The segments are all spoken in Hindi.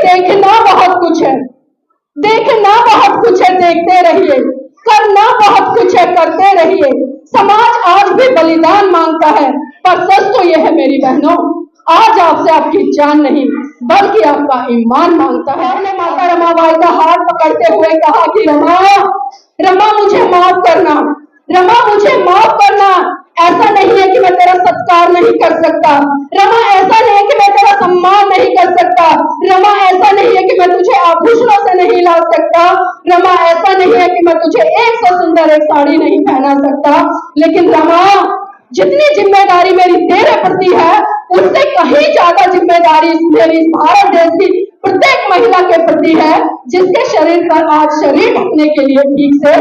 देखना बहुत कुछ है, देखना बहुत कुछ है, देखते रहिए, करना बहुत कुछ है, करते रहिए। समाज आज भी बलिदान मांगता है, पर सच तो यह है मेरी बहनों, आज आपसे आपकी जान नहीं बल्कि आपका ईमान मांगता है। हमने माता रमाबाई का हाथ पकड़ते हुए कहा कि रमा, रमा मुझे माफ करना, रमा मुझे माफ करना। ऐसा नहीं है कि मैं तेरा सत्कार नहीं कर सकता, रमा ऐसा नहीं है कि मैं तेरा सम्मान नहीं कर सकता, रमा ऐसा नहीं है कि मैं तुझे आभूषणों से नहीं ला सकता, रमा ऐसा नहीं है कि मैं तुझे 100 सुंदर एक साड़ी नहीं पहना सकता, लेकिन रमा जितनी जिम्मेदारी मेरी तेरे प्रति है उससे कहीं ज्यादा जिम्मेदारी मेरी भारत देश की प्रत्येक महिला के प्रति है, जिसके शरीर पर आज शरीर ढकने के लिए ठीक से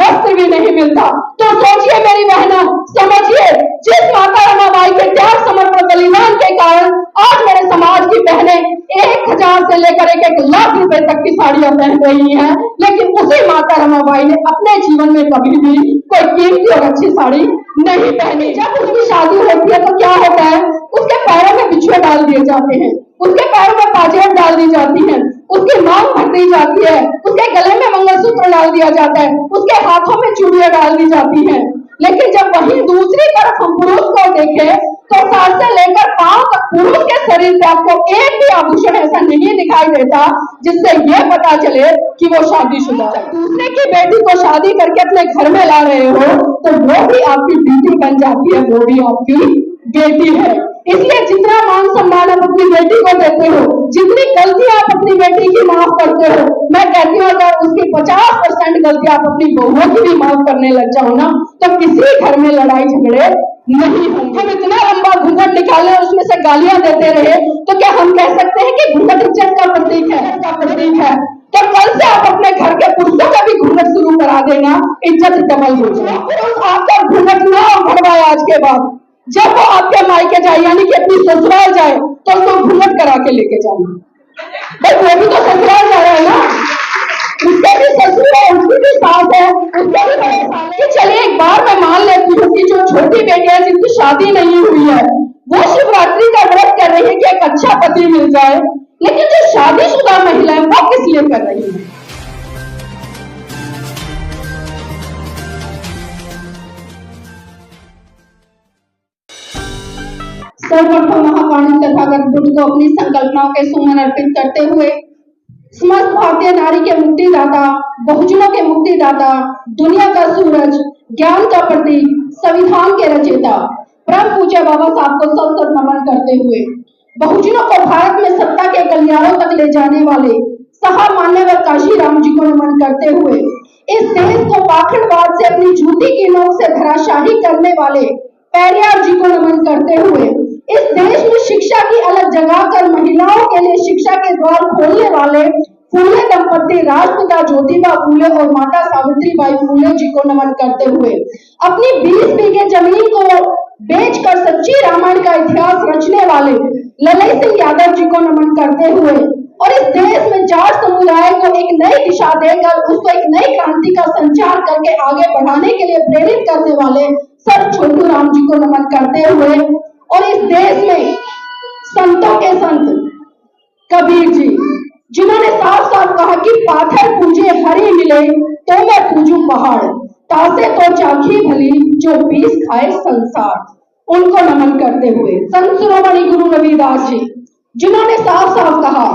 वस्त्र भी नहीं मिलता। तो सोचिए मेरी बहना, समझिए, जिस माता रमाबाई के त्याग समर्पण बलिदान के कारण आज मेरे समाज की बहनें 1000 से लेकर 1 लाख रुपए तक की साड़ियां पहन रही हैं, लेकिन उसी माता रमाबाई ने अपने जीवन में कभी भी कोई कीमती और अच्छी साड़ी नहीं पहनी। जब उसकी शादी होती है तो क्या होता है, उसके पैरों में बिछुए डाल दिए जाते हैं, उसके पैरों में पाजेब डाल दी जाती है, उसकी मांग भर दी जाती है, उसके गले में मंगलसूत्र डाल दिया जाता है, उसके हाथों में चूड़ियां डाल दी जाती हैं। लेकिन जब वहीं दूसरी तरफ हम पुरुष को देखें तो सर से लेकर पांव तक पुरुष के शरीर पे आपको एक भी आभूषण ऐसा नहीं दिखाई देता जिससे यह पता चले कि वो शादीशुदा है। दूसरे की बेटी को शादी करके अपने घर में ला रहे हो तो वो भी आपकी बेटी बन जाती है, वो भी आपकी बेटी है। इसलिए जितना मान सम्मान आप अपनी बेटी को देते हो, जितनी गलती आप अपनी बेटी की माफ करते हो, मैं कहती हूँ अगर उसकी 50% गलती आप अपनी बहुओं की भी माफ करने लग जाओ ना तो किसी घर में लड़ाई झगड़े नहीं होंगे। हम इतना लंबा घूंघट निकाले और उसमें से गालियां देते रहे तो क्या हम कह सकते हैं कि घूंघट इज्जत का प्रतीक है? तो कल से आप अपने घर के पुरुषों का भी घूंघट शुरू करा देना, इज्जत डबल हो जाए। पुरुष आपका घूंघट ना बढ़वाए आज के बाद, जब वो आपके मायके जाए यानी कि अपनी ससुराल जाए तो उसको घूंघट करा के लेके जाना। भाई वो भी तो ससुराल जा रहा है ना, उसके भी ससुर है, उसकी भी सास है, उसके भी बड़े साल है। चलिए एक बार मैं मान लेती हूँ कि जो छोटी बेटी है जिनकी शादी नहीं हुई है वो शिवरात्रि का व्रत कर रही है कि एक अच्छा पति मिल जाए, लेकिन जो शादीशुदा महिला है वो किस लिए कर रही है? सर्वप्रथम महापाणी तथागत बुद्ध को अपनी संकल्पनाओं के सुमन अर्पित करते हुए समस्त भारतीय नारी के मुक्तिदाता, बहुजनों के मुक्तिदाता, दुनिया का सूरज, ज्ञान का प्रतीक, संविधान के रचयिता परम पूज्य बाबा साहब को सत सत नमन करते हुए बहुजनों को भारत में सत्ता के गलियारों तक ले जाने वाले सहा मान्यवर काशीराम जी को नमन करते हुए इस देश को पाखंडवाद से अपनी जूती की नोक से धराशाही करने वाले पेरियार जी को नमन करते हुए इस देश में शिक्षा की अलग जगह कर महिलाओं के लिए शिक्षा के द्वार खोलने वाले फूले दंपति राजपिता ज्योतिबा फूले और माता सावित्रीबाई फूले जी को नमन करते हुए अपनी 20 बीघे जमीन को बेचकर सच्ची रामायण का इतिहास रचने वाले ललई सिंह यादव जी को नमन करते हुए और इस देश में जाट समुदाय को एक नई दिशा देकर उसको एक नई क्रांति का संचार करके आगे बढ़ाने के लिए प्रेरित करने वाले सर छोटू राम जी को नमन करते हुए और इस देश में संतों के संत कबीर जी जिन्होंने साफ साफ कहा कि पाथर पूजे हरि मिले तो मैं पूजू पहाड़, तासे तो चाखी भली जो पीस खाए संसार, उनको नमन करते हुए संत शिरोमणि गुरु रविदास जी जिन्होंने साफ साफ कहा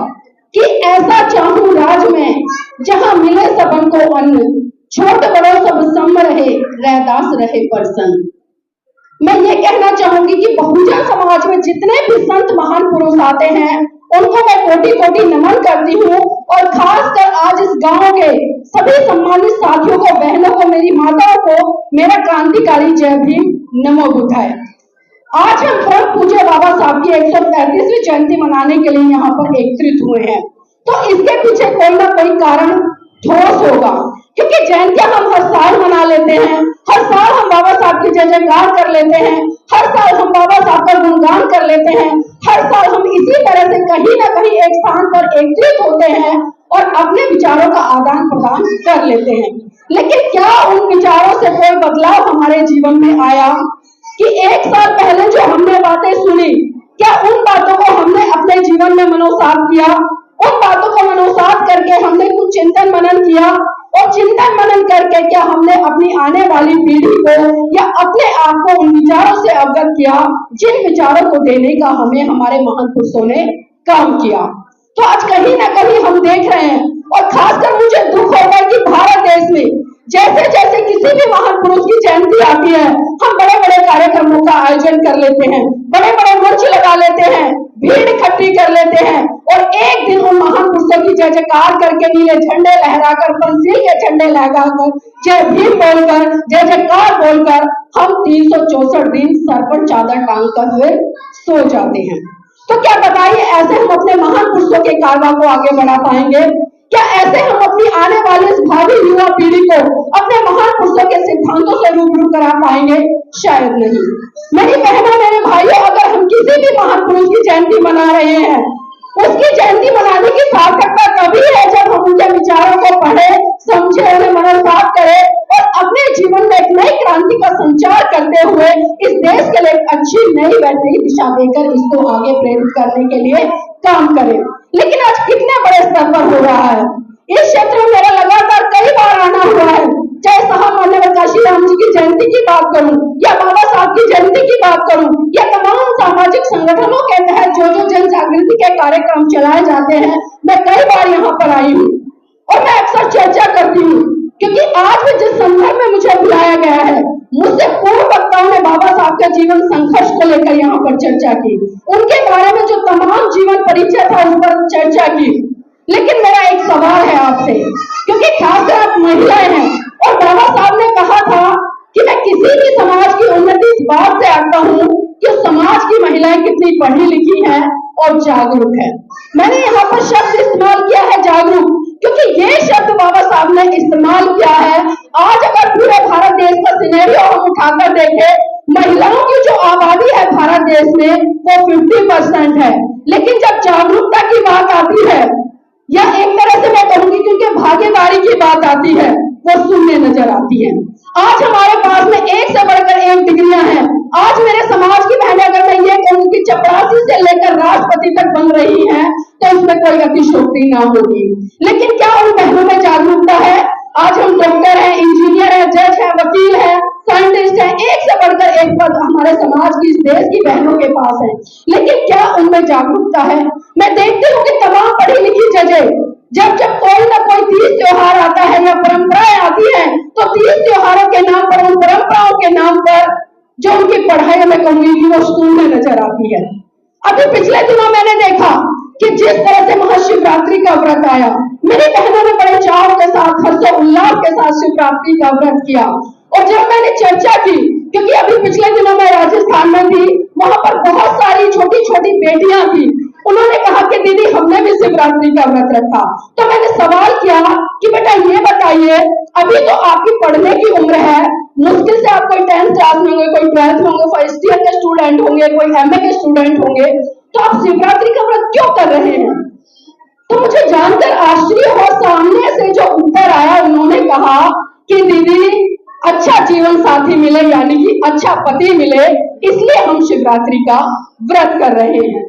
कि ऐसा चाहूं राज में जहां मिले सबन को अन्न, छोट बड़ो सब सम रहे रैदास रहे प्रसन्न। मैं ये कहना चाहूंगी कि बहुजन समाज में जितने भी संत महान पुरुष आते हैं उनको मैं कोटि कोटि नमन करती हूँ और खासकर आज इस गांव के सभी सम्मानित साथियों को, बहनों को, मेरी माताओं को मेरा क्रांतिकारी जय भीम, नमो बुद्धाय। आज हम परम पूज्य बाबा साहब की 135वीं जयंती मनाने के लिए यहाँ पर एकत्रित हुए हैं, तो इसके पीछे कोई ना कोई कारण ठोस होगा, क्योंकि जयंतियां हम हर साल मना लेते हैं, हर साल हम बाबा साहब की जय जयकार कर लेते हैं, हर साल हम बाबा साहब का गुणगान कर लेते हैं, हर साल हम इसी तरह से कहीं ना कहीं एक स्थान पर एकत्रित होते हैं और अपने विचारों का आदान प्रदान कर लेते हैं। लेकिन क्या उन विचारों से कोई बदलाव हमारे जीवन में आया कि 1 साल पहले जो हमने बातें सुनी, क्या उन बातों को हमने अपने जीवन में मनोसात किया? उन बातों चिंतन मनन किया, और चिंतन मनन करके क्या हमने अपनी आने वाली पीढ़ी को या अपने आप को उन विचारों से अवगत किया जिन विचारों को देने का हमें हमारे महान पुरुषों ने काम किया। तो आज कहीं ना कहीं हम देख रहे हैं, और खासकर मुझे दुख होता है कि भारत देश में जैसे जैसे किसी भी महान पुरुष की जयंती आती है, हम बड़े बड़े कार्यक्रमों का आयोजन कर लेते हैं, बड़े बड़े मंच लगा लेते हैं, भीड़ इकट्ठी कर लेते हैं, और एक दिन उन महान पुरुषों की जय जयकार करके, नीले झंडे लहराकर, पंसील के झंडे लहराकर, जय भीम बोलकर, जय जयकार बोलकर हम 364 दिन सर पर चादर टांग कर हुए सो जाते हैं। तो क्या बताइए, ऐसे हम अपने महान पुरुषों के कारवा को आगे बढ़ा पाएंगे? क्या ऐसे हम अपनी आने वाली इस भावी युवा पीढ़ी को अपने महान पुरुषों के सिद्धांतों से रूबरू करा पाएंगे? शायद नहीं। मेरी बहनों, मेरे भाइयों, अगर हम किसी भी महान पुरुष की जयंती मना रहे हैं, उसकी जयंती मनाने की सार्थकता तभी है जब हम उनके विचारों को पढ़े, समझे, उन्हें मनोभाव करें और अपने जीवन में एक नई क्रांति का संचार करते हुए इस देश के लिए एक अच्छी नई बेहतरीन दिशा देकर इसको आगे प्रेरित करने के लिए काम करें। लेकिन आज कितने बड़े स्तर पर हो रहा है, इस क्षेत्र में मेरा लगातार कई बार आना हुआ है, चाहे साहब माननीय काशी राम जी की जयंती की बात करूं या बाबा साहब की जयंती की बात करूं या तमाम सामाजिक संगठनों के तहत जो जन जागृति के कार्यक्रम चलाए जाते हैं, मैं कई बार यहाँ पर आई हूँ और मैं अक्सर चर्चा करती हूँ, क्योंकि आज भी जिस संदर्भ में मुझे बुलाया गया है, मुझसे पूर्व वक्ताओं ने बाबा साहब के जीवन संघर्ष को लेकर यहाँ पर चर्चा की, उनके बारे में जो तमाम जीवन परिचय था उस पर चर्चा की। लेकिन मेरा एक सवाल है आपसे, क्योंकि खासकर आप महिलाएं हैं, और बाबा साहब ने कहा था कि मैं किसी भी समाज की उन्नति इस बात से आता हूँ कि समाज की महिलाएं कितनी पढ़ी लिखी हैं और जागरूक है। मैंने यहाँ पर शब्द इस्तेमाल किया है जागरूक, क्योंकि ये शब्द बाबा साहब ने इस्तेमाल किया है। आज अगर पूरे भारत देश का सिनेरियो हम उठाकर देखें, महिलाओं की जो आबादी है भारत देश में वो 50% है, लेकिन जब जागरूकता की बात आती है, या एक तरह से मैं कहूंगी क्योंकि भागीदारी की बात आती है, वो शून्य नजर आती है। आज हमारे पास में एक से बढ़कर एक डिग्रियां हैं। आज मेरे समाज की बहनें, अगर मैं ये कहूँ कि चपरासी से लेकर राष्ट्रपति तक बन रही हैं, तो इसमें कोई अतिशयोक्ति ना होगी। लेकिन क्या उन बहनों में जागरूकता है? आज हम डॉक्टर हैं, इंजीनियर हैं, जज हैं, वकील हैं, साइंटिस्ट हैं, एक से बढ़कर एक पद हमारे समाज की, इस देश की बहनों के पास है, लेकिन क्या उनमें जागरूकता है? मैं देखती हूँ कि तमाम पढ़ी लिखी जजें जब जब कोई ना कोई तीज त्योहार आता है या परंपराएं आती हैं, तो तीज त्योहारों के नाम पर, उन परंपराओं के नाम पर जो उनकी पढ़ाई में कहूंगी कि वो स्कूल में नजर आती है। अभी पिछले दिनों मैंने देखा कि जिस तरह से महाशिवरात्रि का व्रत आया, मेरी बहनों ने बड़े चाव के साथ, हर्षोल्लास के साथ शिवरात्रि का व्रत किया। और जब मैंने चर्चा की, क्योंकि अभी पिछले दिनों मैं राजस्थान में थी, वहां पर बहुत सारी छोटी छोटी बेटियां थी, उन्होंने कहा कि दीदी हमने भी शिवरात्रि का व्रत रखा। तो मैंने सवाल किया कि बेटा ये बताइए, अभी तो आपकी पढ़ने की उम्र है, मुश्किल से आप कोई 10th क्लास में होंगे, कोई 12th में होंगे, फर्स्ट ईयर के स्टूडेंट होंगे, कोई MA के स्टूडेंट होंगे, तो आप शिवरात्रि का व्रत क्यों कर रहे हैं? तो मुझे जानकर आश्चर्य हुआ, सामने से जो उत्तर आया, उन्होंने कहा कि दीदी अच्छा जीवन साथी मिले, यानी कि अच्छा पति मिले, इसलिए हम शिवरात्रि का व्रत कर रहे हैं।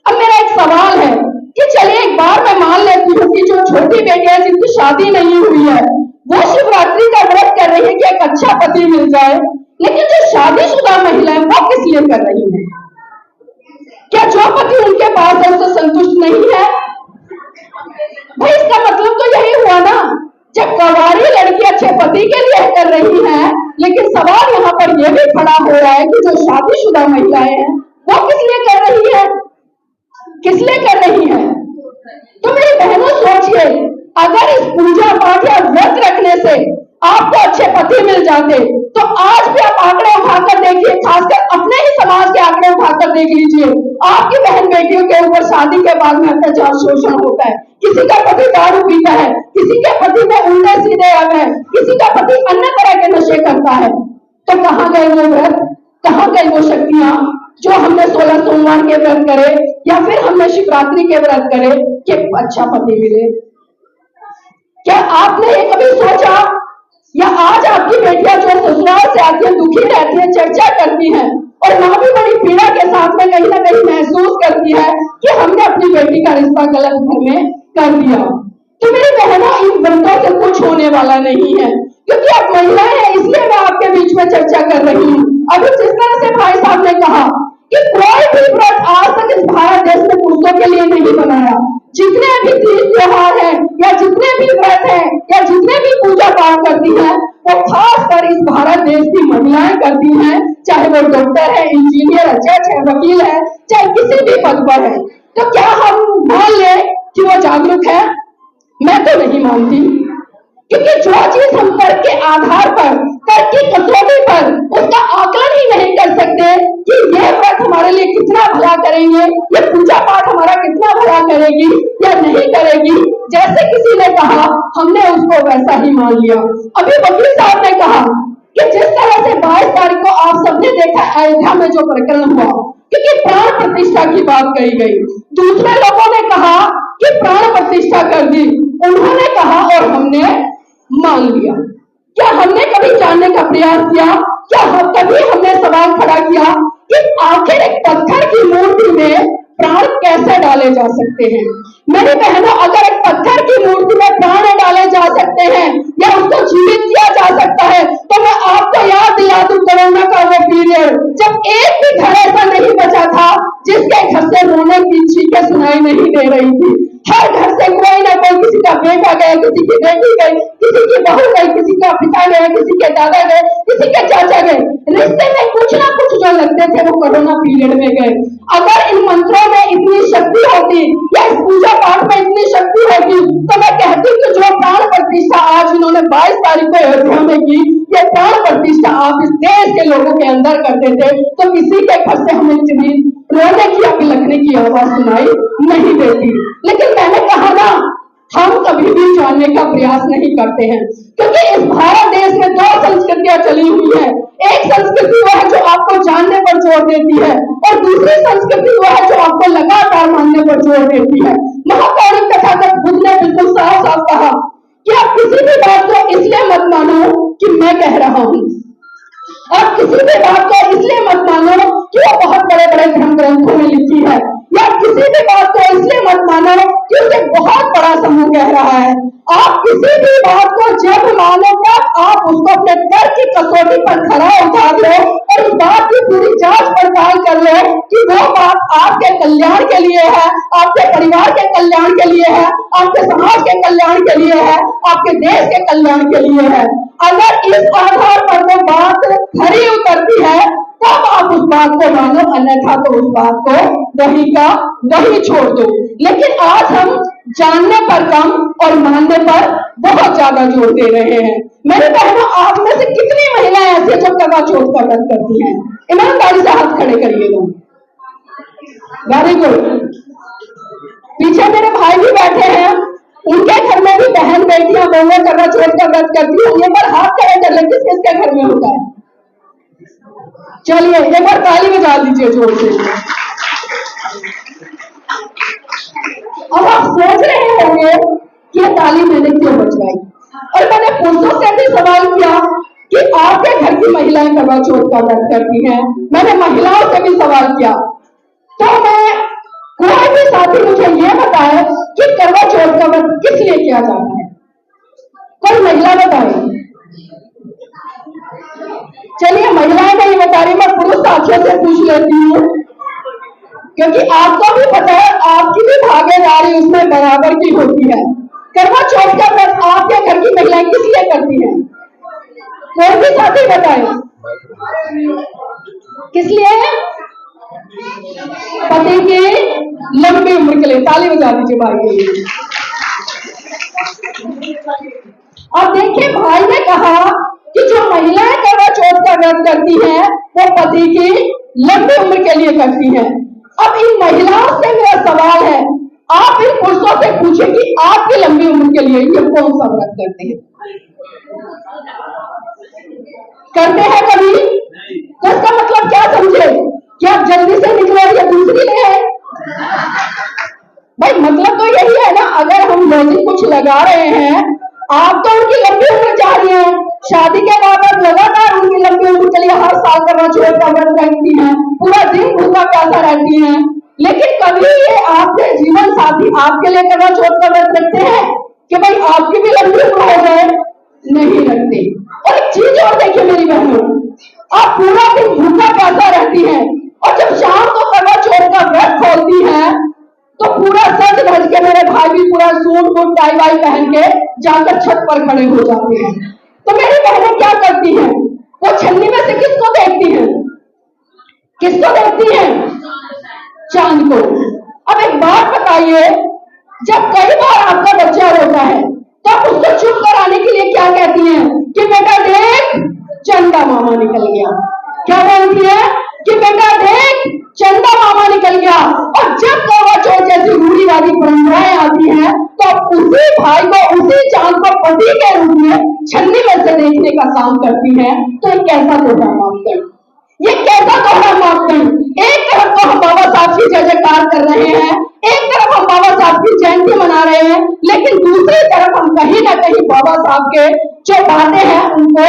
अब मेरा एक सवाल है कि चलिए एक बार मैं मान लेती हूँ कि जो छोटी बेटियां जिनकी शादी नहीं हुई है, वो शिवरात्रि का व्रत कर रही है कि एक अच्छा पति मिल जाए, लेकिन जो शादीशुदा महिलाएं वो किस लिए कर रही है? क्या जो पति उनके पास है उससे संतुष्ट नहीं है? भाई इसका मतलब तो यही हुआ ना, जब कवारी लड़की अच्छे पति के लिए कर रही है, लेकिन सवाल यहाँ पर यह भी खड़ा हो रहा है कि जो शादीशुदा महिलाएं हैं वो किस लिए कर रही है, किस लिए कर रही है? तो मेरी बहनों सोचिए, अगर इस पूजा पाठ या व्रत रखने से आपको अच्छे पति मिल जाते, तो आज भी आप आंकड़े उठाकर देखिए, खासकर अपने ही समाज के आंकड़े उठाकर देख लीजिए, आपकी बहन बेटियों के ऊपर शादी के बाद में अत्याचार शोषण होता है, किसी का पति दारू पीता है, किसी के पति में उल्टे सीधे आ गए, किसी का पति अन्य तरह के नशे करता है। तो कहाँ गए वो व्रत, कहाँ गई वो शक्तियां जो हमने 16 सोमवार के व्रत करे या फिर हमने शिवरात्रि के व्रत करे कि अच्छा पति मिले? क्या आपने ये कभी सोचा, या आज आपकी बेटियां जो ससुराल से आती है, दुखी रहती है, चर्चा करती हैं और मां भी बड़ी पीड़ा के साथ में कहीं ना कहीं महसूस करती है कि हमने अपनी बेटी का रिश्ता गलत घर में कर दिया? तो मेरी बहनों, इन व्रतों से कुछ होने वाला नहीं है, क्योंकि आप महिलाएं हैं, इसलिए मैं आपके बीच में चर्चा कर रही हूँ। अभी जिस तरह से भाई साहब ने कहा कि कोई भी व्रत आज तक इस भारत देश में पुरुषों के लिए नहीं बनाया। जितने भी तीज त्योहार है या जितने भी व्रत है या जितने भी पूजा पाठ करती हैं, वो खास कर इस भारत देश की महिलाएं करती हैं, चाहे वो डॉक्टर है, इंजीनियर है, जज है, वकील है, चाहे किसी भी पद पर है। तो क्या हम मान ले कि वो जागरूक है? मैं तो नहीं मानती, क्योंकि जो चीज हम तर्क के आधार पर, तर्क की कसौटी पर उसका आकलन ही नहीं कर सकते कि ये व्रत हमारे लिए कितना भला करेंगे, ये पूजा पाठ हमारा कितना भला करेगी या नहीं करेगी, जैसे किसी ने कहा हमने उसको वैसा ही मान लिया। अभी वकील साहब ने कहा कि जिस तरह से 22 तारीख को आप सबने देखा अयोध्या में जो प्रकरण हुआ, क्योंकि प्राण प्रतिष्ठा की बात कही गई, दूसरे लोगों ने कहा कि प्राण प्रतिष्ठा कर दी, उन्होंने कहा और हमने मान लिया। क्या हमने कभी जानने का प्रयास किया? क्या कभी हमने सवाल खड़ा किया कि आखिर एक पत्थर की मूर्ति में प्राण कैसे डाले जा सकते हैं? मेरी बहनों, अगर एक पत्थर की मूर्ति में प्राण डाले जा सकते हैं या उसको जीवित किया जा सकता है, तो मैं आपको याद दिला दूं कोरोना का वो पीरियड, जब एक भी घर ऐसा नहीं बचा था जिसके घर से रोने की चीखें सुनाई नहीं दे रही थी। हर घर से कोई ना कोई, किसी का बेटा गया, किसी की बेटी गई, किसी की बहू गई, किसी का पिता गया, किसी के दादा गए, किसी के चाचा गए, रिश्ते में कुछ ना कुछ जो लगते थे वो कोरोना पीरियड में गए। अगर इन मंत्रों में इतनी शक्ति होती या इस पूजा पाठ में इतनी शक्ति होती, तो मैं कहती कि जो प्राण प्रतिष्ठा आज इन्होंने 22 तारीख को अयोध्या में की, ये प्राण प्रतिष्ठा आप इस देश के लोगों के अंदर करते थे, तो किसी के घर से हमें इतनी रोने की या बिलखने की आवाज सुनाई नहीं देती। लेकिन मैंने कहा ना, हम कभी भी जानने का प्रयास नहीं करते हैं, क्योंकि इस भारत देश में दो संस्कृतियां चली हुई हैं। एक संस्कृति वो है जो आपको जानने पर जोर देती है, और दूसरी संस्कृति वो है जो आपको लगातार मानने पर जोर देती है। महापौरुष तथागत बुद्ध ने बिल्कुल साफ साफ कहा कि आप किसी भी बात को इसलिए मत मानो कि मैं कह रहा हूं, आप किसी भी बात को इसलिए मत मानो कि वो बहुत बड़े बड़े धर्म ग्रंथों में लिखी है, या किसी भी बात को इसलिए मत मानो कि उसे बहुत बड़ा समूह कह रहा है। आप किसी भी बात को जब मानो तब आप उसको अपने तर्क की कसौटी पर खरा उतार लो और उस बात की पूरी जांच पड़ताल कर लो कि वो बात आपके कल्याण के लिए है, आपके परिवार के कल्याण के लिए है, आपके समाज के कल्याण के लिए है, आपके देश के कल्याण के लिए है। अगर इस आधार पर वो बात खरी उतरती है तब आप उस बात को मानो, अन्यथा तो उस बात को वही का वही छोड़ दो। लेकिन आज हम जानने पर कम और मानने पर बहुत ज्यादा जोर दे रहे हैं। मेरे बहनों, आप में से कितनी महिलाएं ऐसी जो करवा चौथ का व्रत करती हैं? ईमानदारी से हाथ खड़े करिएगा। Very good. पीछे मेरे भाई भी बैठे हैं, उनके घर में भी बहन बेटियां बहुएं करवा चौथ का व्रत करती होंगी, पर हाथ खड़े कर ले किस किसके घर में होता है? चलिए एक बार ताली बजा दीजिए जोर से। अब आप सोच रहे होंगे कि ये ताली मैंने क्यों बजवाई, और मैंने पुरुषों से भी सवाल किया कि आपके घर की महिलाएं करवा चौथ का व्रत करती हैं। मैंने महिलाओं से भी सवाल किया, तो मैं कोई भी साथी मुझे ये बताए कि करवा चौथ का व्रत किस लिए किया जाता है? कोई महिला बताए? चलिए महिलाएं नहीं बता रही, मैं पुरुष साथियों से पूछ लेती हूँ, क्योंकि आपको भी पता है आपकी भी भागीदारी उसमें बराबर की होती है। करवा चौथ का व्रत आपके घर की महिलाएं किस लिए करती हैं? कोई भी साथी बताए किस लिए? पति की लंबी उम्र के लिए। ताली बजा दीजिए भाई के लिए। और देखिए, भाई ने कहा कि जो महिलाएं करवा चौथ का व्रत करती हैं वो पति की लंबी उम्र के लिए करती हैं। अब इन महिलाओं से मेरा सवाल है, आप इन पुरुषों से पूछे कि आपकी लंबी उम्र के लिए ये कौन सा व्रत करते हैं? करते हैं कभी? तो इसका मतलब क्या समझे कि आप जल्दी से निकलो या दूसरी ले आए? भाई मतलब तो यही है ना। अगर हम लॉजिक कुछ लगा रहे हैं, आप तो उनकी लंबी उम्र चाह रही है, शादी के बाद आप लगातार उनकी लंबी उम्र के लिए हर साल करवा चौथ का व्रत रखती हैं, पूरा दिन भूखा प्यासा रहती हैं, लेकिन कभी ये आपके जीवन साथी आपके लिए करवा चौथ का व्रत रखते हैं? कि भाई आपकी भी लंबी उम्र हो जाए, नहीं रखते। और एक चीज और देखिए मेरी बहनों, आप पूरा दिन भूखा प्यासा रहती हैं और जब शाम को करवा चौथ का व्रत खोलती हैं तो पूरा सज धज के मेरे भाई भी पूरा सूट बूट टाई वाई पहन के जाकर छत पर खड़े हो जाते हैं। तो मेरी बहनें क्या करती हैं, वो छन्नी में से किसको देखती हैं, किसको देखती हैं, चांद को। अब एक बात बताइए, जब कई बार आपका बच्चा रोता है तो आप उसको चुप कराने के लिए क्या कहती हैं कि बेटा देख चंदा मामा निकल गया। क्या बोलती है कि बेटा देख चंदा मामा निकल गया। और जब करवा चौथ जैसी रूढ़िवादी परंपराएं आती हैं तो आप उसी भाई को, उसी चांद को पति के रूप में छन्नी में से देखने का काम करती हैं। तो ये कैसा दोहरा मापदंड, ये कैसा दोहरा मापदंड। एक तरफ तो हम बाबा साहब की जय जयकार कर रहे हैं, एक तरफ हम बाबा साहब की जयंती मना रहे हैं, लेकिन दूसरी तरफ हम कहीं ना कहीं बाबा साहब के जो बातें हैं उनको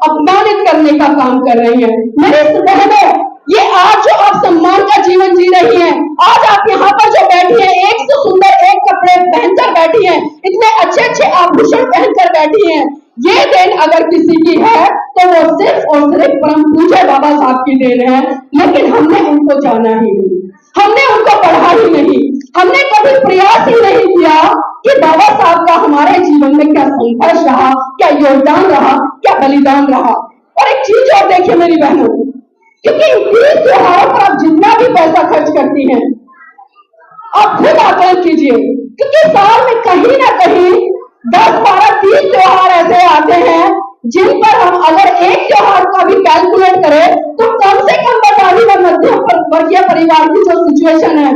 अपमानित करने का काम कर रहे हैं। मेरे बहनों, ये आज जो आप सम्मान का जीवन जी रही हैं, आज आप यहाँ पर जो बैठी हैं, एक से सुंदर एक कपड़े पहनकर बैठी हैं, इतने अच्छे अच्छे आभूषण पहनकर बैठी हैं, ये देन अगर किसी की है तो वो सिर्फ और सिर्फ परम पूज्य बाबा साहब की देन है। लेकिन हमने उनको जाना ही नहीं, हमने उनको पढ़ा ही नहीं, हमने कभी प्रयास ही नहीं किया कि बाबा साहब का हमारे जीवन में क्या संघर्ष रहा, क्या योगदान रहा, क्या बलिदान रहा। और एक चीज और देखिए मेरी बहनों, क्योंकि तीज त्योहारों पर आप जितना भी पैसा खर्च करती हैं, आप खुद आकलन कीजिए, क्योंकि साल में कहीं ना कहीं 10, 12, 30 त्योहार ऐसे आते हैं जिन पर हम अगर एक त्योहार का भी कैलकुलेट करें तो कम से कम बताइए में मध्यम वर्गीय परिवार की जो सिचुएशन है,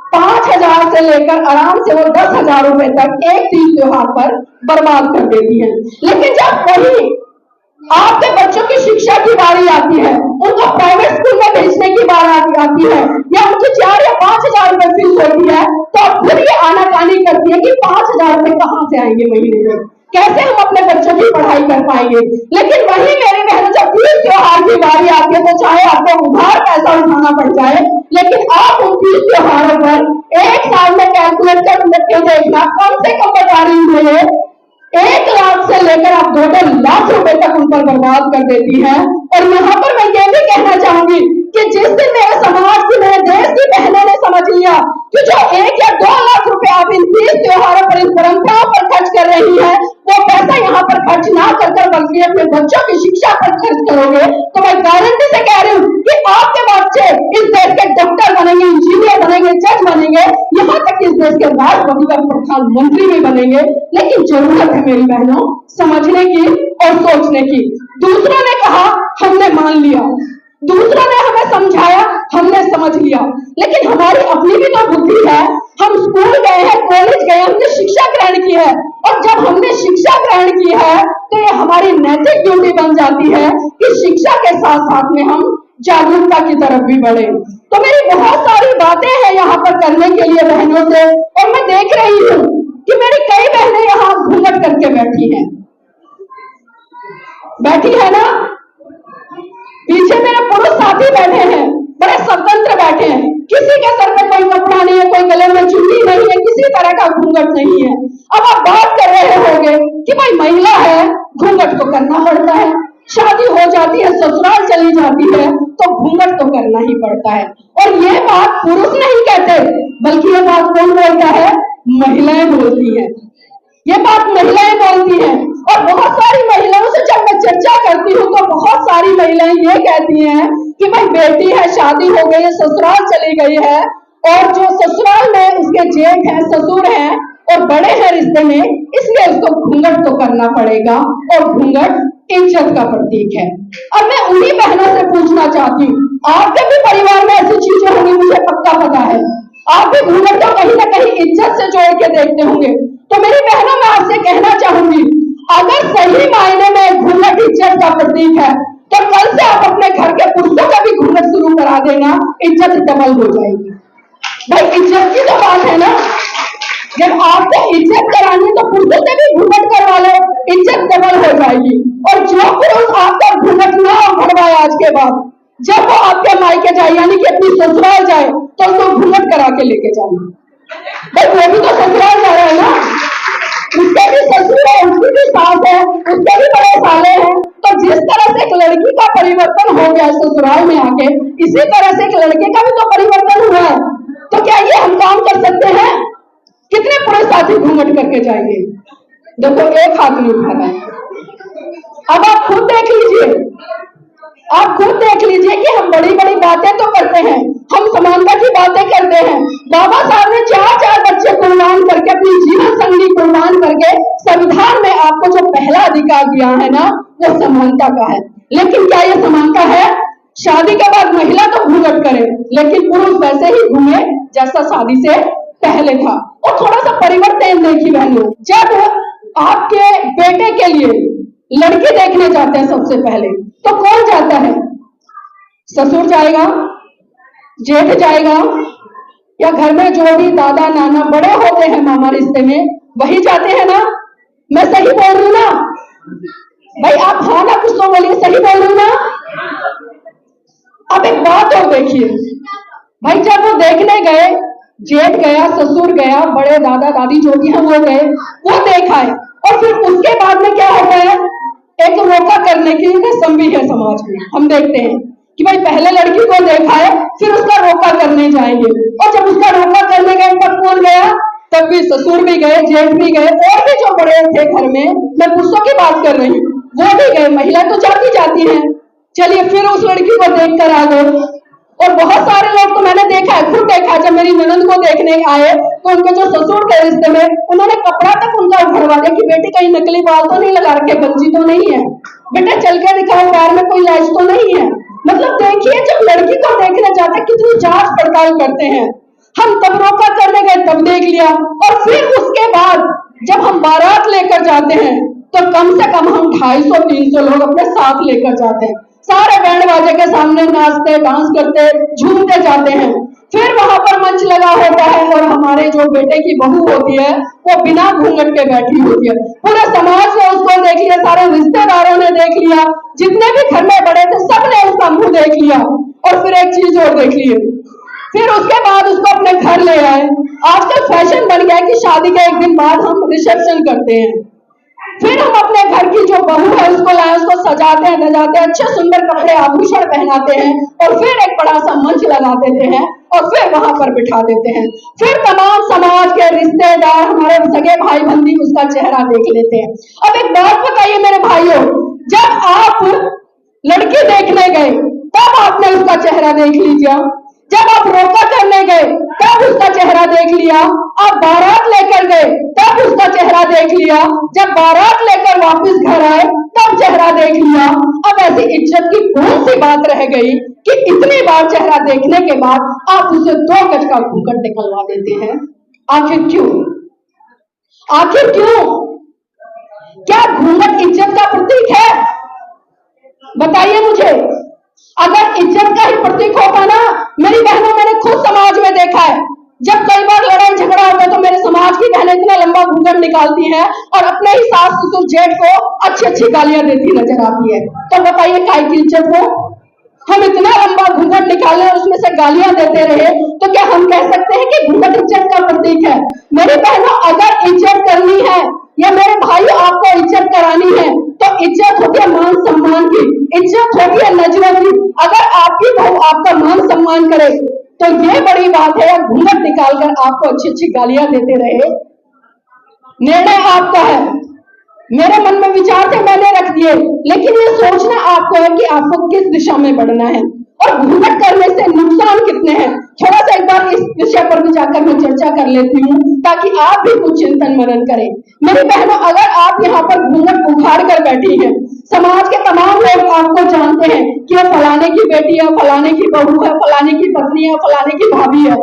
5,000 से लेकर आराम से वो 10,000 रुपए तक एक तीज त्योहार पर बर्बाद कर देती है। लेकिन जब वही आपके बच्चों की शिक्षा की बारी आती है, उनको प्राइवेट स्कूल में भेजने की बारी आती है, या उनकी 4 या 5,000 रुपए फीस होती है, तो आप खुद ये आनाकानी करती है कि 5,000 रुपए कहां से आएंगे महीने में, कैसे हम अपने बच्चों की पढ़ाई कर पाएंगे। लेकिन वही मेरी बहन, जब तीज त्योहार की बारी आती है तो चाहे आपको उधार पैसा उठाना पड़ जाए, लेकिन आप उन तीज त्योहारों पर एक साल में कैलकुलेट कर देखना, कम से कम बता रही है 1 लाख से लेकर आप 2-2 लाख रुपए तक उन पर बर्बाद कर देती हैं। और यहाँ पर मैं ये भी कहना चाहूंगी कि जिस दिन मेरे समाज की, मेरे देश की बहनों ने समझ लिया कि जो 1 या 2 लाख रुपए आप इन तीज त्योहारों पर, इन परंपराओं पर खर्च कर रही है, वो पैसा यहाँ पर खर्च ना कर बल्कि अपने बच्चों की शिक्षा पर खर्च करोगे, तो मैं गारंटी से कह रही हूँ कि आपके बच्चे इस देश के डॉक्टर बनेंगे, इंजीनियर बनेंगे, जज बनेंगे, यहाँ तक इस देश के राष्ट्रपति का प्रधानमंत्री भी बनेंगे। लेकिन जरूरत है मेरी बहनों समझने की और सोचने की। दूसरों ने कहा, हमने मान लिया, दूसरों ने हमें समझाया, हमने समझ लिया, लेकिन हमारी अपनी भी तो बुद्धि है। हम स्कूल गए हैं, कॉलेज गए, हमने शिक्षा ग्रहण की है, और जब हमने शिक्षा ग्रहण की है तो ये हमारी नैतिक ड्यूटी बन जाती है कि शिक्षा के साथ साथ में हम जागरूकता की तरफ भी बढ़े। तो मेरी बहुत सारी बातें हैं यहाँ पर करने के लिए बहनों से, और मैं देख रही हूँ कि मेरी कई बहनें यहाँ घूंघट करके बैठी है ना, पीछे मेरे पुरुष साथी बैठे हैं, बड़े स्वतंत्र बैठे हैं, किसी के सर पे कोई कपड़ा नहीं है, कोई गले में चुन्नी नहीं है, किसी तरह का घूंघट नहीं है। अब आप बात कर रहे होंगे कि भाई महिला है, घूंघट तो करना पड़ता है, शादी हो जाती है, ससुराल चली जाती है तो घूंघट तो करना ही पड़ता है। और ये बात पुरुष नहीं कहते, बल्कि ये बात कौन बोलता है, महिलाएं बोलती है, ये बात महिलाएं बोलती हैं। और बहुत सारी महिलाओं से जब मैं चर्चा करती हूँ तो बहुत सारी महिलाएं ये कहती हैं कि भाई बेटी है, शादी हो गई है, ससुराल चली गई है, और जो ससुराल में उसके जेठ है, ससुर है और बड़े हैं रिश्ते में, इसलिए उसको घूंघट तो करना पड़ेगा, और घूंघट इज्जत का प्रतीक है। अब मैं उन्हीं बहनों से पूछना चाहती हूँ, आपके भी परिवार में ऐसी चीजें होंगी, मुझे पक्का पता है, आप भी घूंघट को कहीं ना कहीं इज्जत से जोड़ के देखते होंगे। तो मेरी बहनों, मैं आपसे कहना चाहूंगी, अगर सही मायने में घूंघट इज्जत का प्रतीक है तो कल से आप अपने घर के पुरुषों का भी घूंघट शुरू करा देना, इज्जत डबल हो जाएगी। भाई इज्जत की तो बात है ना, जब आपको इज्जत करानी तो पुरुषों से भी घूंघट करवा लो, इज्जत डबल हो जाएगी। और जो पुरुष आपका घूंघट ना भरवाए आज के बाद, जब वो आपके मायके जाए यानी कि अपनी ससुराल जाए, तो उसको घूंघट करा के लेके जाना। भाई वो भी तो ससुराल जा रहा है ना, उसके भी उसके भी बड़े साले हैं। तो जिस तरह से एक लड़की का परिवर्तन हो गया ससुराल में आके, इसी तरह से एक लड़के का भी तो परिवर्तन हुआ है। तो क्या ये हम काम कर सकते हैं? कितने पुरुष साथी घूंघट करके जाएंगे? देखो एक हाथ नहीं उठा रहा है। अब आप खुद देख लीजिए, आप खुद देख लीजिए कि हम बड़ी बड़ी बातें तो करते हैं, हम समानता की बातें करते हैं। बाबा साहब ने 4 बच्चे कुर्बान करके, अपनी जीवन संगी कुर्बान करके संविधान में आपको जो पहला अधिकार दिया है ना, वो समानता का है। लेकिन क्या ये समानता है? शादी के बाद महिला तो घूंघट करे, लेकिन पुरुष वैसे ही घूमे जैसा शादी से पहले था। और थोड़ा सा परिवर्तन देखिए बहनों, जब आपके बेटे के लिए लड़की देखने जाते हैं सबसे पहले, तो कौन जाता है? ससुर जाएगा, जेठ जाएगा, या घर में जो भी दादा नाना बड़े होते हैं मामा रिश्ते में, वही जाते हैं ना? मैं सही बोल रही हूं ना भाई? आप हाँ ना कुछ तो बोलिए, सही बोल रही हूं ना? अब एक बात और देखिए भाई, जब वो देखने गए, जेठ गया, ससुर गया, बड़े दादा दादी जो भी हैं वो गए, वो देखा है, और फिर उसके बाद में क्या होता है? एक रोका करने की रस्म भी है समाज में। हम देखते हैं कि भाई पहले लड़की को देखा है, फिर उसका रोका करने जाएंगे, और जब उसका रोका करने गए तब कौन गया? तब भी ससुर भी गए, जेठ भी गए, और भी जो बड़े थे घर में, मैं पुरुषों की बात कर रही हूँ, वो भी गए। महिला तो जाती हैं। चलिए फिर उस लड़की को देख कर आ गए। और बहुत सारे लोग तो मैंने देखा है, खुद देखा है, जब मेरी ननद को देखने आए तो उनके जो ससुर के रिश्ते में, उन्होंने कपड़ा तक उनका उखड़वा दिया कि बेटी कहीं नकली बाल तो नहीं लगा रखे, गंजी तो नहीं है, बेटा चल के दिखाओ, पैर में कोई लैस तो नहीं है। मतलब देखिए, जब लड़की को देखने जाते कितनी जांच पड़ताल करते हैं। हम तब रोका करने गए, तब देख लिया, और फिर उसके बाद जब हम बारात लेकर जाते हैं तो कम से कम हम 250-300 लोग अपने साथ लेकर जाते हैं। सारे बैंड बाजे के सामने नाचते, डांस करते, झूमते जाते हैं। फिर वहां पर मंच लगा होता है, और हमारे जो बेटे की बहू होती है वो बिना घूंघट के बैठी होती है। पूरे समाज ने उसको देख लिया, सारे रिश्तेदारों ने देख लिया, जितने भी घर में बड़े थे सबने उसका मुंह देख लिया। और फिर एक चीज और देख लिए, फिर उसके बाद उसको अपने घर ले आए। आजकल फैशन बन गया है कि शादी के एक दिन बाद हम रिसेप्शन करते हैं। फिर हम अपने घर की जो बहू है उसको लाए, उसको सजाते हैं, धजाते हैं, अच्छे सुंदर कपड़े आभूषण पहनाते हैं, और फिर एक बड़ा सा मंच लगा देते हैं, और फिर वहां पर बिठा देते हैं। फिर तमाम समाज के रिश्तेदार, हमारे सगे भाई बंदी उसका चेहरा देख लेते हैं। अब एक बात बताइए मेरे भाइयों, जब आप लड़की देखने गए तब आपने उसका चेहरा देख लीजिए, जब आप रोका करने गए तब उसका चेहरा देख लिया, आप बारात लेकर गए तब उसका चेहरा देख लिया, जब बारात लेकर वापस घर आए तब चेहरा देख लिया। अब ऐसी इज्जत की कौन सी बात रह गई कि इतनी बार चेहरा देखने के बाद आप उसे 2 गज का घूंघट निकलवा देते हैं? आखिर क्यों? आखिर क्यों? क्या घूंघट इज्जत का प्रतीक है? बताइए मुझे। अगर इज्जत का ही प्रतीक होता ना, मेरी बहनों, मैंने खुद समाज में देखा है, जब कई बार लड़ाई झगड़ा होता है तो मेरे समाज की बहनें इतना लंबा घूंघट निकालती हैं और अपने ही सास ससुर जेठ को अच्छी अच्छी गालियां देती नजर आती है। तो बताइए काय की इज्जत हो? हम इतना लंबा घूंघट निकाले और उसमें से गालियां देते रहे, तो क्या हम कह सकते हैं कि घूंघट इज्जत का प्रतीक है? मेरी बहनों, अगर इज्जत करनी है या मेरे भाइयों आपको इज्जत करानी है तो इज्जत होती है मान सम्मान की, इज्जत होती है नजरों की। अगर आपकी बहू आपका मान सम्मान करे तो ये बड़ी बात है, घूंघट निकालकर आपको अच्छी अच्छी गालियां देते रहे। निर्णय आपका है, मेरे मन में विचार थे मैंने रख दिए, लेकिन ये सोचना आपको है कि आपको किस दिशा में बढ़ना है और घूंघट करने से नुकसान कितने हैं। थोड़ा सा एक बार इस विषय पर भी जाकर मैं चर्चा कर लेती हूँ ताकि आप भी कुछ चिंतन मनन करें। मेरी बहनों, अगर आप यहाँ पर घूंघट उखाड़ कर बैठी हैं, समाज के तमाम लोग आपको जानते हैं कि वो फलाने की बेटी है, फलाने की बहू है, फलाने की पत्नी है, फलाने की भाभी है,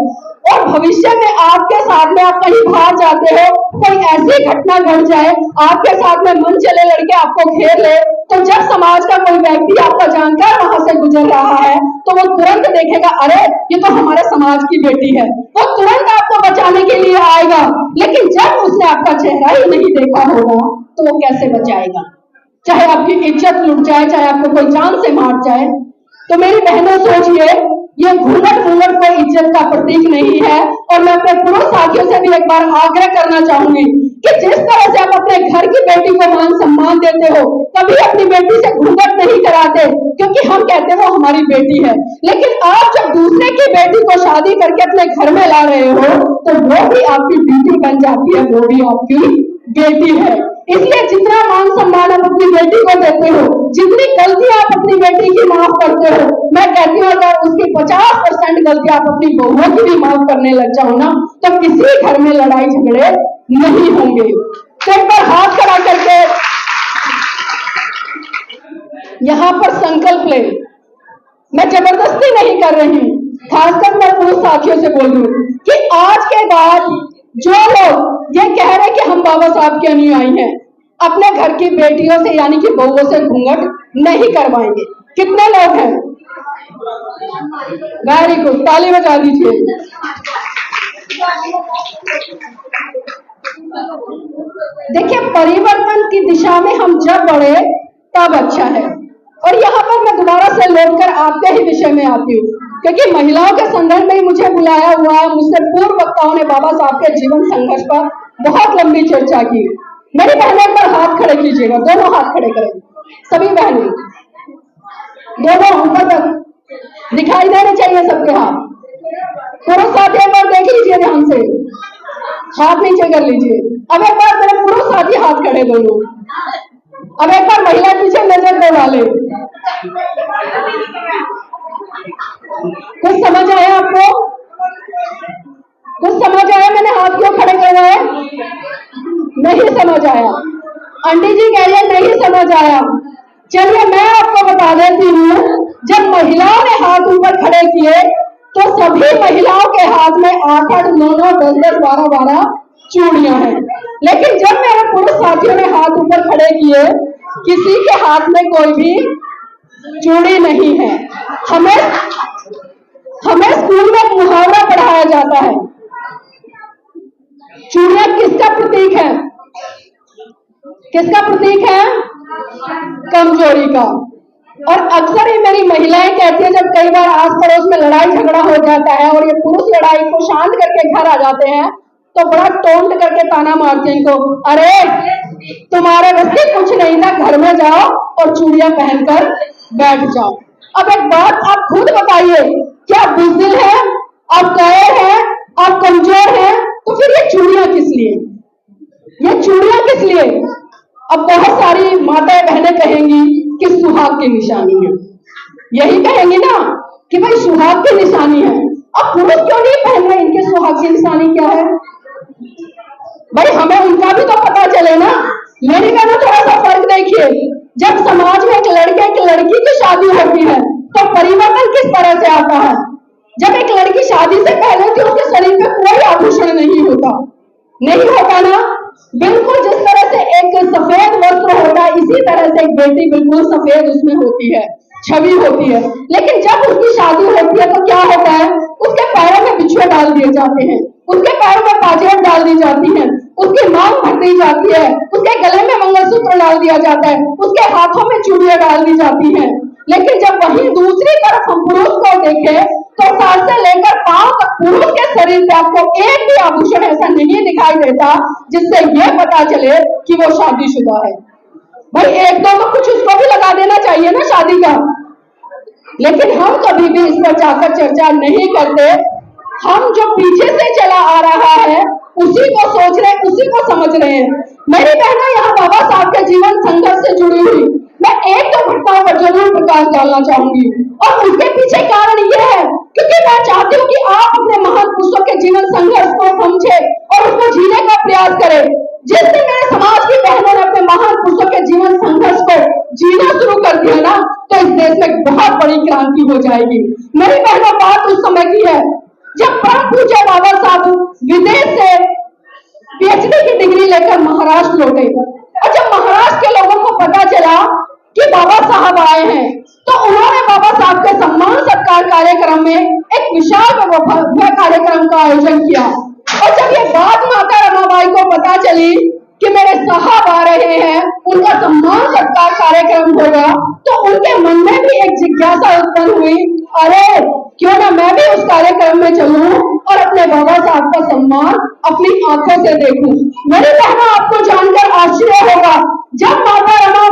और भविष्य में आपके साथ में आप कहीं बाहर जाते हो, कोई ऐसी घटना घट जाए, आपके साथ में मन चले लड़के आपको घेर ले, तो जब समाज का कोई व्यक्ति आपका जानकार वहां से गुजर रहा है तो वो तुरंत देखेगा, अरे ये तो हमारे समाज की बेटी है, वो तुरंत आपको बचाने के लिए आएगा। लेकिन जब उसने आपका चेहरा ही नहीं देखा होगा तो वो कैसे बचाएगा? चाहे आपकी इज्जत लुट जाए, चाहे आपको कोई जान से मार जाए। तो मेरी बहनों सोचिए, ये घूंघट कोई इज्जत का प्रतीक नहीं है। और मैं अपने पुरुष साथियों से भी एक बार आग्रह करना चाहूंगी कि जिस तरह से आप अपने घर की बेटी को मान सम्मान देते हो, कभी अपनी बेटी से घूंघट नहीं कराते क्योंकि हम कहते वो हमारी बेटी है। लेकिन आप जब दूसरे की बेटी को शादी करके अपने घर में ला रहे हो तो वो भी आपकी बेटी बन जाती है, वो भी आपकी बेटी है। इसलिए जितना मान सम्मान आप अपनी बेटी को देते हो, जितनी गलतियां आप अपनी बेटी की माफ करते हो, मैं कहती हूँ अगर उसकी 50% गलतियां आप अपनी बहुओं की भी माफ करने लग जाओ ना, तो किसी घर में लड़ाई झगड़े नहीं होंगे। तो एक बार हाथ खड़ा करके यहाँ पर संकल्प ले, मैं जबरदस्ती नहीं कर रही हूँ, खासकर मैं पुरुष साथियों से बोल रही हूँ कि आज के बाद जो लोग ये कह रहे कि हम बाबा साहब के अनुयायी हैं, अपने घर की बेटियों से यानी कि बहुओं से घूंघट नहीं करवाएंगे। कितने लोग हैं? वेरी गुड, ताली बजा दीजिए। देखिए, परिवर्तन की दिशा में हम जब बढ़े तब अच्छा है। और यहाँ पर मैं दोबारा से लौट कर आपके ही विषय में आती हूँ, क्योंकि महिलाओं के संदर्भ में मुझे बुलाया हुआ है। मुझसे पूर्व वक्ताओं ने बाबा साहब के जीवन संघर्ष पर बहुत लंबी चर्चा की। मेरी बहनें पर हाथ खड़े कीजिएगा, दोनों हाथ खड़े करें, सभी बहनें, दोनों ऊपर तक दिखाई देने चाहिए सबके हाथ। पुरुष साथी एक बार देख लीजिए ध्यान से, हाथ नीचे कर लीजिए। अब एक बार मेरे पुरुष साथी हाथ खड़े दोनों, अब एक बार महिला पीछे नजर दो डाले। कुछ समझ आया आपको? कुछ समझ आया मैंने हाथ क्यों खड़े करवाए? नहीं समझ आया? आंटी जी कह रही है नहीं समझ आया। चलिए मैं आपको बता देती हूँ, जब महिलाओं ने हाथ ऊपर खड़े किए तो सभी महिलाओं के हाथ में 8-8, 9-9, 10-10, 12-12 चूड़ियां हैं। लेकिन जब मेरे पुरुष साथियों ने हाथ ऊपर खड़े किए, किसी के हाथ में कोई भी चूड़ी नहीं है। हमें स्कूल में एक मुहावरा पढ़ाया जाता है, चूड़ियां किसका प्रतीक है? किसका प्रतीक है? कमजोरी का। और अक्सर ही मेरी महिलाएं कहती है, जब कई बार आस पड़ोस में लड़ाई झगड़ा हो जाता है और ये पुरुष लड़ाई को शांत करके घर आ जाते हैं तो बड़ा टोंट करके ताना मारते हैं इनको, अरे तुम्हारे बस की कुछ नहीं था, घर में जाओ और चूड़ियां पहनकर बैठ जाओ। अब एक बात आप खुद बताइए, क्या बुज़दिल है, आप कायर हैं, आप कमजोर हैं, तो फिर ये चूड़ियां किस लिए? ये चूड़ियां किस लिए? अब बहुत सारी माताएं बहनें कहेंगी कि सुहाग की निशानी है, यही कहेंगी ना कि भाई सुहाग की निशानी है। अब पुरुष क्यों नहीं पहन रहे, इनके सुहाग की निशानी क्या है? भाई हमें उनका भी तो पता चले ना। मेरी कहना थोड़ा सा फर्क देखिए, जब समाज में एक लड़के एक लड़की की शादी होती है तो परिवर्तन किस तरह से आता है? जब एक लड़की शादी से पहले थी उसके शरीर पे कोई आभूषण नहीं होता ना, बिल्कुल जिस तरह से एक सफेद वस्त्र होता है इसी तरह से एक बेटी बिल्कुल सफेद उसमें होती है, छवि होती है। लेकिन जब उसकी शादी होती है तो क्या होता है, उसके पैरों में बिछुए डाल दिए जाते हैं, उसके पैरों में पाजेब डाल दी जाती है, उसकी मांग भर दी जाती है, उसके गले में मंगलसूत्र डाल दिया जाता है, उसके हाथों में चूड़ियां डाल दी जाती हैं। लेकिन जब वहीं दूसरी तरफ हम पुरुष को देखें तो सर से लेकर पांव तक पुरुष के शरीर पे आपको एक भी आभूषण ऐसा नहीं दिखाई देता जिससे यह पता चले कि वो शादीशुदा है। भाई एक दो तो कुछ उसको भी लगा देना चाहिए ना शादी का। लेकिन हम कभी भी इस पर जाकर चर्चा नहीं करते। हम जो पीछे से चला आ रहा है उसी को सोच रहे, उसी को समझ रहे हैं। मेरी बहनों, यहाँ बाबा साहब के जीवन संघर्ष से जुड़ी हुई मैं एक दो घटनाओं पर जरूर प्रकाश डालना चाहूंगी, और उसके पीछे कारण यह है क्योंकि मैं चाहती हूँ कि आप अपने महान पुरुषों के जीवन संघर्ष को समझे और उसको जीने का प्रयास करें। जिस दिन मेरे समाज की बहनों ने अपने महान पुरुषों के जीवन संघर्ष को जीना शुरू कर दिया ना, तो इस देश में बहुत बड़ी क्रांति हो जाएगी। मेरी बहनों, बात उस समय की है जब परम पूज्य बाबा साहब विदेश से पीएचडी की डिग्री लेकर महाराष्ट्र लौटे, और जब महाराष्ट्र के लोगों को पता चला कि बाबा साहब आए हैं तो उन्होंने बाबा साहब के सम्मान सत्कार कार्यक्रम में एक विशाल कार्यक्रम का आयोजन किया। और जब ये बात माता रमाबाई को पता चली कि मेरे साहब आ रहे हैं, उनका सम्मान सत्कार कार्यक्रम होगा, तो उनके मन में भी एक जिज्ञासा उत्पन्न हुई, अरे क्यों ना मैं भी उस कार्यक्रम में चलूं और अपने बाबा साहब का सम्मान अपनी आंखों से देखूं। मेरी बहनों, आपको जानकर आश्चर्य होगा, जब माता रमा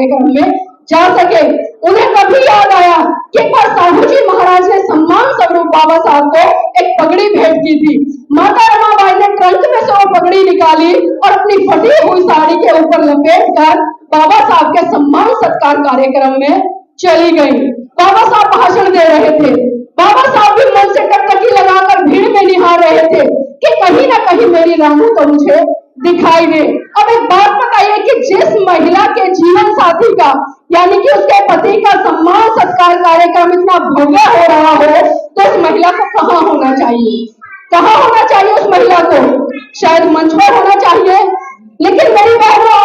कार्यक्रम में जा सके। उन्हें कभी याद आया कि पर साहू जी महाराज ने सम्मान स्वरूप बाबा साहब को एक पगड़ी भेंट की थी। माता रमाबाई ने ट्रंक में से वो पगड़ी निकाली और अपनी फटी हुई साड़ी के ऊपर लपेट कर बाबा साहब के सम्मान सत्कार कार्यक्रम में चली गई। बाबा साहब भाषण दे रहे थे। बाबा साहब भी मन से टकटकी लगाकर भीड़ में निहार रहे थे कि कहीं ना कहीं मेरी रामू तो मुझे दिखाई दे। अब एक बात बताइए कि जिस महिला के जीवन साथी का यानी कि उसके पति का सम्मान सत्कार कार्यक्रम इतना भव्य हो रहा हो तो उस महिला को कहाँ होना चाहिए? कहाँ होना चाहिए उस महिला को? शायद मंच पर होना चाहिए। लेकिन मेरी बहनों,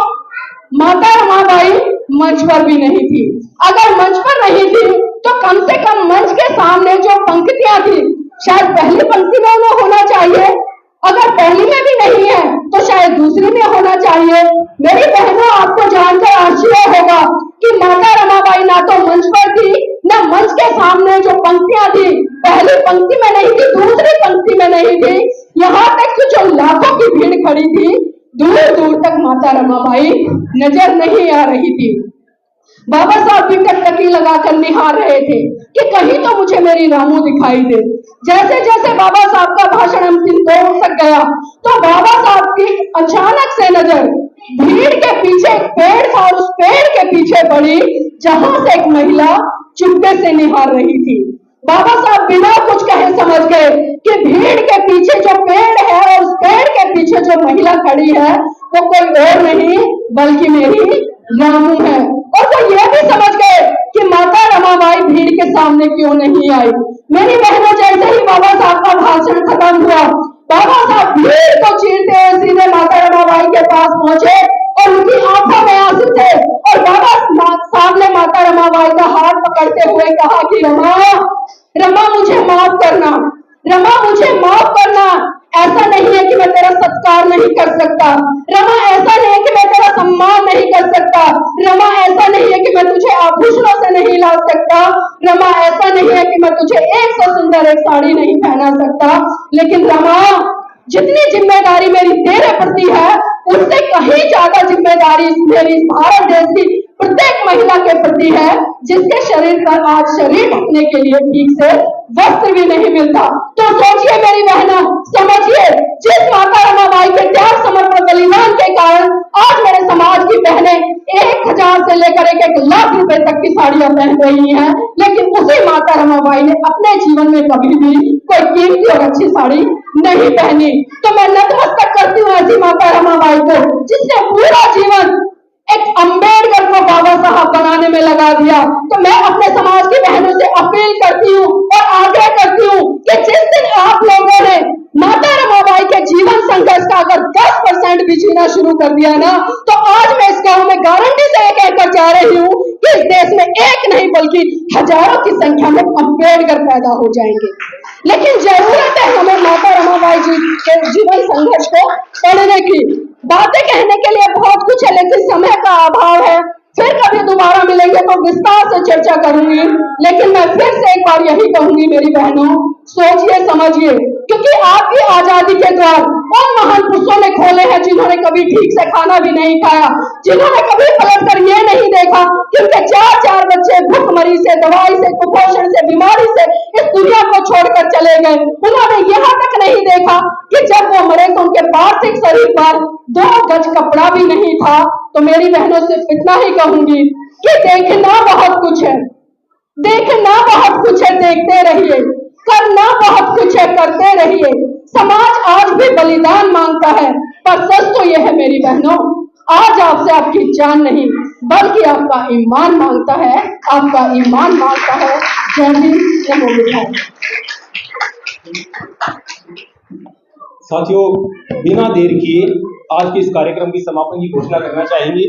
माता रमाबाई मंच पर भी नहीं थी। अगर मंच पर नहीं थी तो कम से कम मंच के सामने जो पंक्तियां थी शायद पहली पंक्ति में उन्हें होना चाहिए। अगर पहली में भी नहीं है तो शायद दूसरी में होना चाहिए। मेरी बहनों, आपको जानकर आश्चर्य होगा कि माता रमाबाई ना तो मंच पर थी, ना मंच के सामने जो पंक्तियां थी पहली पंक्ति में नहीं थी, दूसरी पंक्ति में नहीं थी। यहाँ तक कि जो लाखों की भीड़ खड़ी थी, दूर दूर तक माता रमाबाई नजर नहीं आ रही थी। बाबा साहब भी टकटकी लगाकर निहार रहे थे कि कहीं तो मुझे मेरी रामू दिखाई दे। जैसे जैसे बाबा साहब का भाषण अंतिम दौर तक गया तो बाबा साहब की अचानक से नजर भीड़ के पीछे एक पेड़ था और उस पेड़ के पीछे पड़ी जहां से एक महिला चुपके से निहार रही थी। बाबा साहब बिना कुछ कहे समझ गए कि भीड़ के पीछे जो पेड़ है और उस पेड़ के पीछे जो महिला खड़ी है वो कोई और नहीं बल्कि मेरी रामू है। और वो ये भी समझ गए कि माता रमाबाई भीड़ के सामने क्यों नहीं आई। मेरी बहनों, जैसे ही बाबा साहब का भाषण खत्म हुआ, बाबा साहब भीड़ को चीरते हुए सीधे माता रमाबाई के पास पहुंचे और उनकी आंखों में आंसू थे और बाबा साहब ने माता रमाबाई का हाथ पकड़ते हुए कहा कि रमा, रमा मुझे माफ करना, रमा मुझे माफ करना। ऐसा नहीं है कि मैं तेरा सत्कार नहीं कर सकता, रमा ऐसा नहीं है कि मैं तेरा सम्मान नहीं कर सकता, रमा ऐसा नहीं है कि मैं तुझे आभूषणों से नहीं ला सकता, रमा ऐसा नहीं है कि मैं तुझे 100 सुंदर एक साड़ी नहीं पहना सकता, लेकिन रमा जितनी जिम्मेदारी मेरी तेरे प्रति है उससे कहीं ज्यादा जिम्मेदारी मेरी भारत देश की प्रत्येक महिला के प्रति है जिसके शरीर पर आज शरीर ढकने के लिए ठीक से वस्त्र भी नहीं मिलता। तो सोचिए मेरी बहनों, समझिए, जिस माता रमाबाई के त्याग समर्पण बलिदान के कारण आज मेरे समाज की बहनें 1000 से लेकर 1 लाख रुपए तक की साड़ियां पहन रही हैं, लेकिन उसी माता रमाबाई ने अपने जीवन में कभी भी कोई कीमती और अच्छी साड़ी नहीं पहनी। तो मैं नतमस्तक करती हूँ ऐसी माता रमाबाई को जिसने पूरा जीवन एक अम्बेडकर को बाबा साहब बनाने में लगा दिया। तो मैं अपने समाज की बहनों से अपील करती हूँ और आग्रह करती हूँ कि जिस दिन आप लोगों ने माता रमाबाई के जीवन संघर्ष का अगर 10% भी जीना शुरू कर दिया ना, तो आज मैं इस गांव में गारंटी से ये कहकर जा रही हूँ कि इस देश में एक नहीं बल्कि हजारों की संख्या में अम्बेडकर पैदा हो जाएंगे। लेकिन जरूरत है हमें माता रमाबाई जी के जीवन संघर्ष को पढ़ने की। बातें कहने के लिए बहुत कुछ है लेकिन समय का अभाव है। फिर कभी दोबारा मिलेंगे तो विस्तार से चर्चा करूंगी, लेकिन मैं फिर से एक बार यही कहूंगी मेरी बहनों, सोचिए समझिए, क्योंकि आपकी आजादी के द्वार उन महान पुरुषों ने खोले हैं जिन्होंने कभी ठीक से खाना भी नहीं खाया, जिन्होंने कभी पलट कर ये नहीं देखा कि उनके 4 बच्चे भूखमरी से, दवाई से, कुपोषण से, बीमारी से इस दुनिया को छोड़कर चले गए। उन्होंने यहाँ तक नहीं देखा कि जब वो मरे तो उनके पार्थिव शरीर पर 2 गज कपड़ा भी नहीं था। तो मेरी बहनों से इतना ही कहूंगी कि देखना बहुत कुछ है, देखना बहुत कुछ है, देखते रहिए, करना बहुत कुछ है, करते रहिए। समाज आज भी बलिदान मांगता है, पर सच तो यह है मेरी बहनों, आज आपसे आपकी जान नहीं बल्कि आपका ईमान मांगता है, आपका ईमान मांगता है। जय हिंद, जय मोदी। साथियों, बिना देर किए आज के इस कार्यक्रम की समापन की घोषणा करना चाहेंगे।